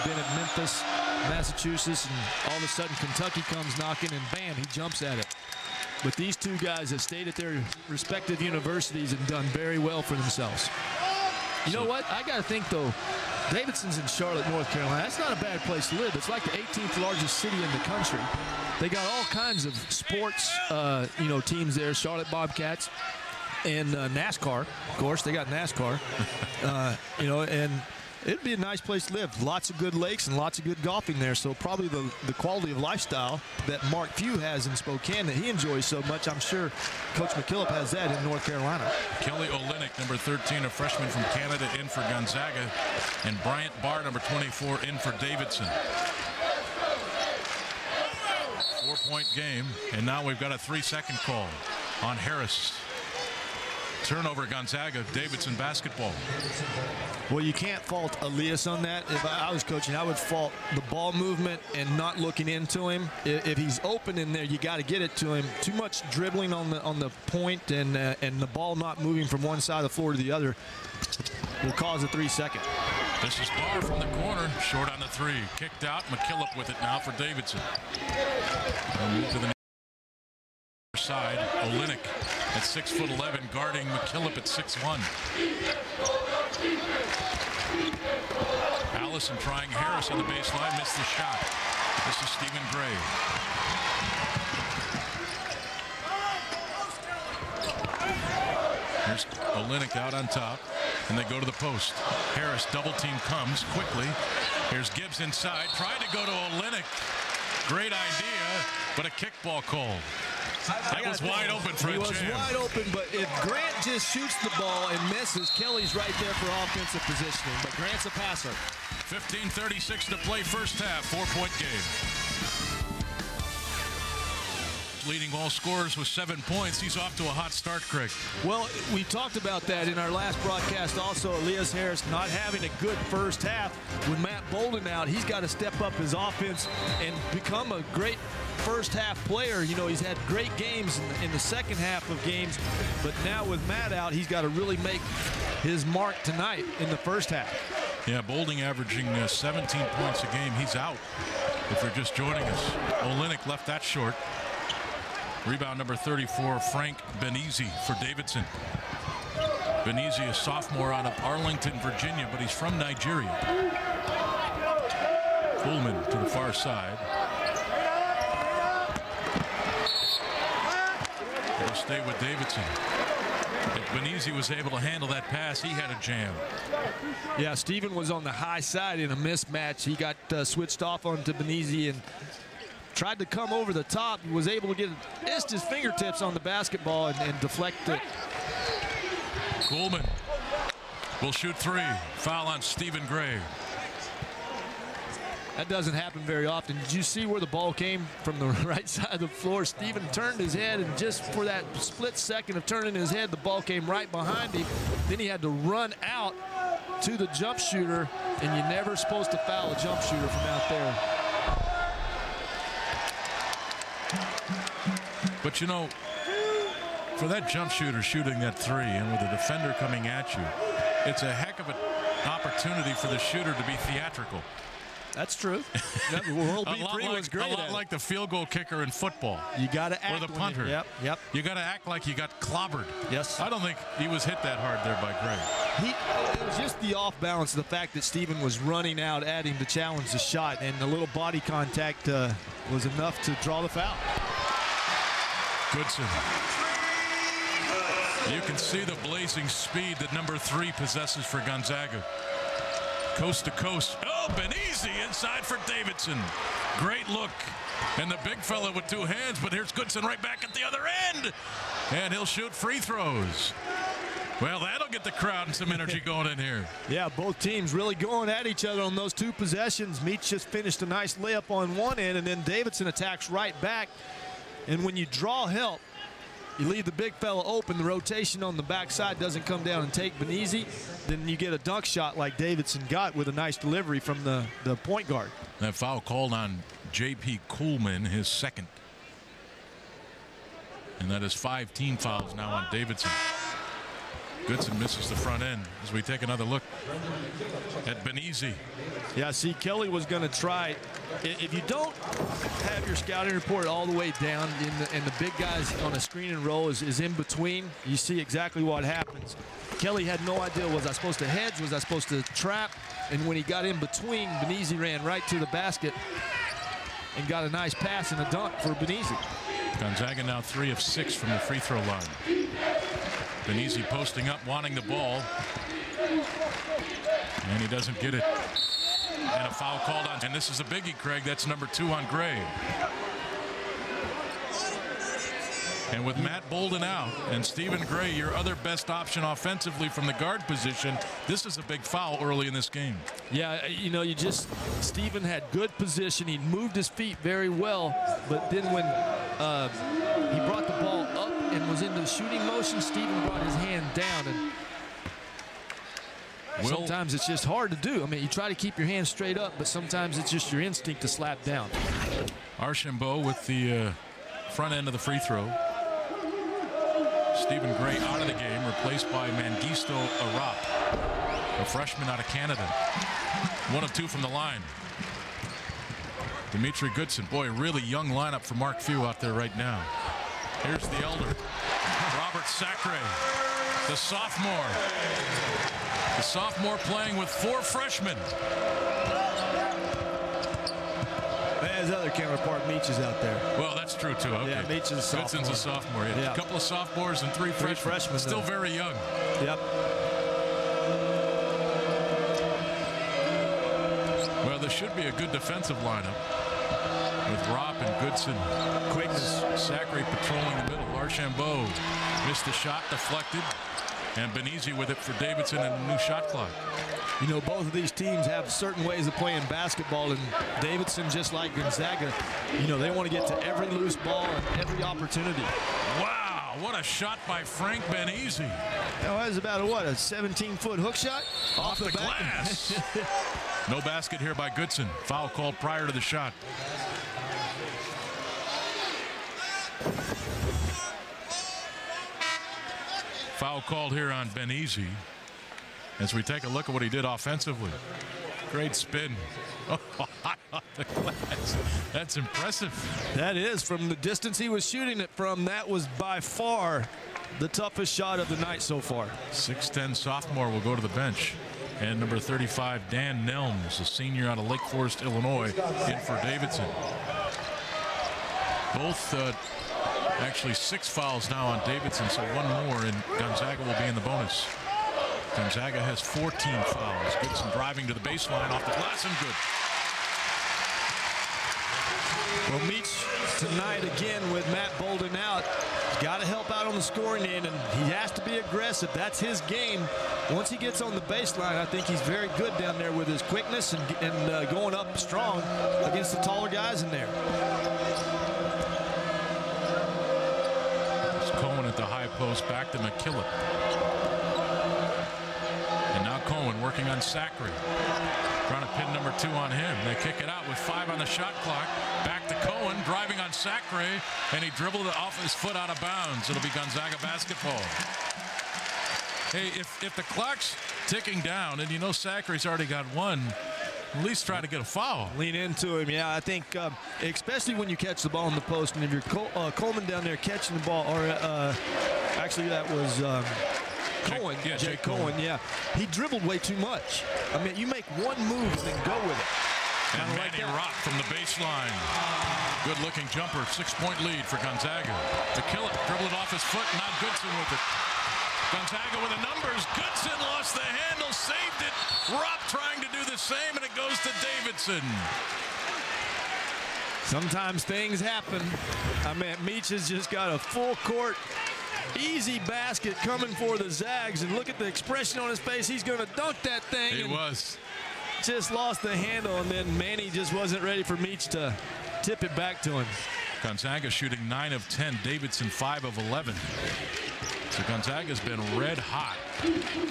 been at Memphis, Massachusetts, and all of a sudden Kentucky comes knocking, and bam, he jumps at it. But these two guys have stayed at their respective universities and done very well for themselves. You know what? I got to think, though, Davidson's in Charlotte, North Carolina. That's not a bad place to live. It's like the 18th largest city in the country. They got all kinds of sports, teams there. Charlotte Bobcats and NASCAR, of course. They got NASCAR, and it'd be a nice place to live. Lots of good lakes and lots of good golfing there. So probably the quality of lifestyle that Mark Few has in Spokane that he enjoys so much, I'm sure Coach McKillop has that in North Carolina. Kelly Olynyk, number 13, a freshman from Canada, in for Gonzaga. And Bryant Barr, number 24, in for Davidson. 4-point game. And now we've got a 3-second call on Harris. Turnover, Gonzaga, Davidson basketball. Well, you can't fault Elias on that. If I was coaching, I would fault the ball movement and not looking into him. If he's open in there, you got to get it to him. Too much dribbling on the point and the ball not moving from one side of the floor to the other will cause a 3-second. This is Barr from the corner, short on the 3. Kicked out, McKillop with it now for Davidson. We'll move to the side. Olynyk at 6'11", guarding McKillop at 6'1". Allison trying Harris on the baseline, missed the shot. This is Stephen Gray. Here's Olynyk out on top, and they go to the post. Harris double team comes quickly. Here's Gibbs inside, tried to go to Olynyk. Great idea, but a kickball call. That was wide open for a jam. He was wide open, but if Grant just shoots the ball and misses, Kelly's right there for offensive positioning. But Grant's a passer. 15:36 to play first half. 4-point game. Leading all scorers with 7 points. He's off to a hot start, Craig. Well, we talked about that in our last broadcast also. Elias Harris not having a good first half. With Matt Bolden out, he's got to step up his offense and become a great first half player. You know, he's had great games in the second half of games, but now with Matt out, he's got to really make his mark tonight in the first half. Yeah, Bolden averaging 17 points a game. He's out if you're just joining us. Olynyk left that short. Rebound number 34, Frank Benizzi for Davidson. Benizzi, a sophomore out of Arlington, Virginia, but he's from Nigeria. Coleman to the far side. He'll stay with Davidson. If Benizzi was able to handle that pass, he had a jam. Yeah, Stephen was on the high side in a mismatch. He got switched off onto Benizzi and tried to come over the top. He was able to get just his fingertips on the basketball and deflect it. Coleman will shoot 3. Foul on Stephen Gray. That doesn't happen very often. Did you see where the ball came from the right side of the floor? Stephen turned his head, and just for that split second of turning his head, the ball came right behind him. Then he had to run out to the jump shooter, and you're never supposed to foul a jump shooter from out there. But, you know, for that jump shooter shooting that 3 and with a defender coming at you, it's a heck of an opportunity for the shooter to be theatrical. That's true. World B3 was great. A lot like the field goal kicker in football. You got to act. Or the punter. Yep. You got to act like you got clobbered. Yes. I don't think he was hit that hard there by Gray. It was just the off balance, the fact that Stephen was running out at him to challenge the shot, and the little body contact was enough to draw the foul. Goodson. You can see the blazing speed that number 3 possesses for Gonzaga. Coast to coast. Oh, Benizzi inside for Davidson. Great look. And the big fella with 2 hands, but here's Goodson right back at the other end. And he'll shoot free throws. Well, that'll get the crowd and some energy going in here. Yeah, both teams really going at each other on those 2 possessions. Meach just finished a nice layup on one end, and then Davidson attacks right back. And when you draw help, you leave the big fella open, the rotation on the backside doesn't come down and take Benizzi, then you get a dunk shot like Davidson got with a nice delivery from the point guard. That foul called on J.P. Coleman, his second. And that is 5 team fouls now on Davidson. Goodson misses the front end as we take another look at Benizi. Yeah, see, Kelly was going to try. If you don't have your scouting report all the way down and the big guys on a screen and roll is in between, you see exactly what happens. Kelly had no idea, was I supposed to hedge, was I supposed to trap? And when he got in between, Benizi ran right to the basket and got a nice pass and a dunk for Benizi. Gonzaga now 3 of 6 from the free throw line. Benizi posting up, wanting the ball. And he doesn't get it. And a foul called on. And this is a biggie, Craig. That's number 2 on Gray. And with Matt Bolden out and Stephen Gray, your other best option offensively from the guard position, this is a big foul early in this game. Yeah, you know, Stephen had good position. He moved his feet very well. But then when he brought the ball up and was in the shooting motion, Stephen brought his hand down. And sometimes it's just hard to do. I mean, you try to keep your hand straight up, but sometimes it's just your instinct to slap down. Archambault with the front end of the free throw. Stephen Gray out of the game, replaced by Mengistu Arap, a freshman out of Canada. 1 of 2 from the line. Dimitri Goodson, boy, really young lineup for Mark Few out there right now. Here's the elder, Robert Sacre, the sophomore. The sophomore playing with 4 freshmen. His other counterpart, Meach, is out there. Well, that's true, too. Okay. Yeah, Meach is a sophomore. Goodson's a sophomore. Yeah. A couple of sophomores and 3 freshmen. Still very young. Yep. Well, there should be a good defensive lineup with Ropp and Goodson. Quickness. Sacre patrolling the middle. Archambault missed the shot, deflected. And Benizi with it for Davidson and a new shot clock. You know, both of these teams have certain ways of playing basketball, and Davidson, just like Gonzaga, you know, they want to get to every loose ball and every opportunity. Wow, what a shot by Frank Benizi. That was about a 17-foot hook shot? Off the glass. No basket here by Goodson. Foul called prior to the shot. Foul called here on Benizi as we take a look at what he did offensively. Great spin. Oh, off the glass. That's impressive. That is, from the distance he was shooting it from. That was by far the toughest shot of the night so far. 6'10" sophomore will go to the bench. And number 35, Dan Nelms, a senior out of Lake Forest, Illinois, in for Davidson. Both actually 6 fouls now on Davidson, so 1 more, and Gonzaga will be in the bonus. Gonzaga has 14 fouls. Goodson driving to the baseline off the glass and good. Well, Meach tonight again with Matt Bolden out. He's got to help out on the scoring end, and he has to be aggressive. That's his game. Once he gets on the baseline, I think he's very good down there with his quickness and going up strong against the taller guys in there. It's Cohen at the high post, back to McKillop. And now Cohen working on Sacre. Trying to pin number 2 on him. They kick it out with 5 on the shot clock. Back to Cohen, driving on Sacre, and he dribbled it off his foot out of bounds. It'll be Gonzaga basketball. Hey, if the clock's ticking down, and you know Sacre's already got 1, at least try to get a foul. Lean into him, yeah. I think, especially when you catch the ball in the post, and if you're Coleman down there catching the ball, or actually that was Cohen, Jake Cohen, yeah. He dribbled way too much. I mean, you make 1 move and then go with it. And Manny Rock from the baseline. Good-looking jumper, 6-point lead for Gonzaga. McKillop dribbled it off his foot, now Goodson with it. Gonzaga with the numbers. Goodson lost the handle, saved it. Rock trying to do the same, and it goes to Davidson. Sometimes things happen. I mean, Meach has just got a full court, easy basket coming for the Zags, and look at the expression on his face. He's going to dunk that thing. He was. Just lost the handle, and then Manny just wasn't ready for Meach to tip it back to him. Gonzaga shooting 9 of 10. Davidson 5 of 11. So Gonzaga's been red hot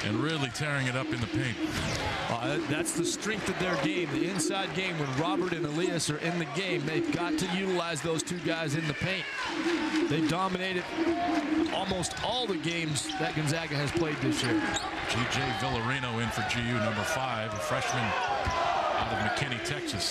and really tearing it up in the paint. That's the strength of their game, the inside game. When Robert and Elias are in the game, they've got to utilize those two guys in the paint. They've dominated almost all the games that Gonzaga has played this year. G.J. Villarino in for GU, number 5, a freshman out of McKinney, Texas. And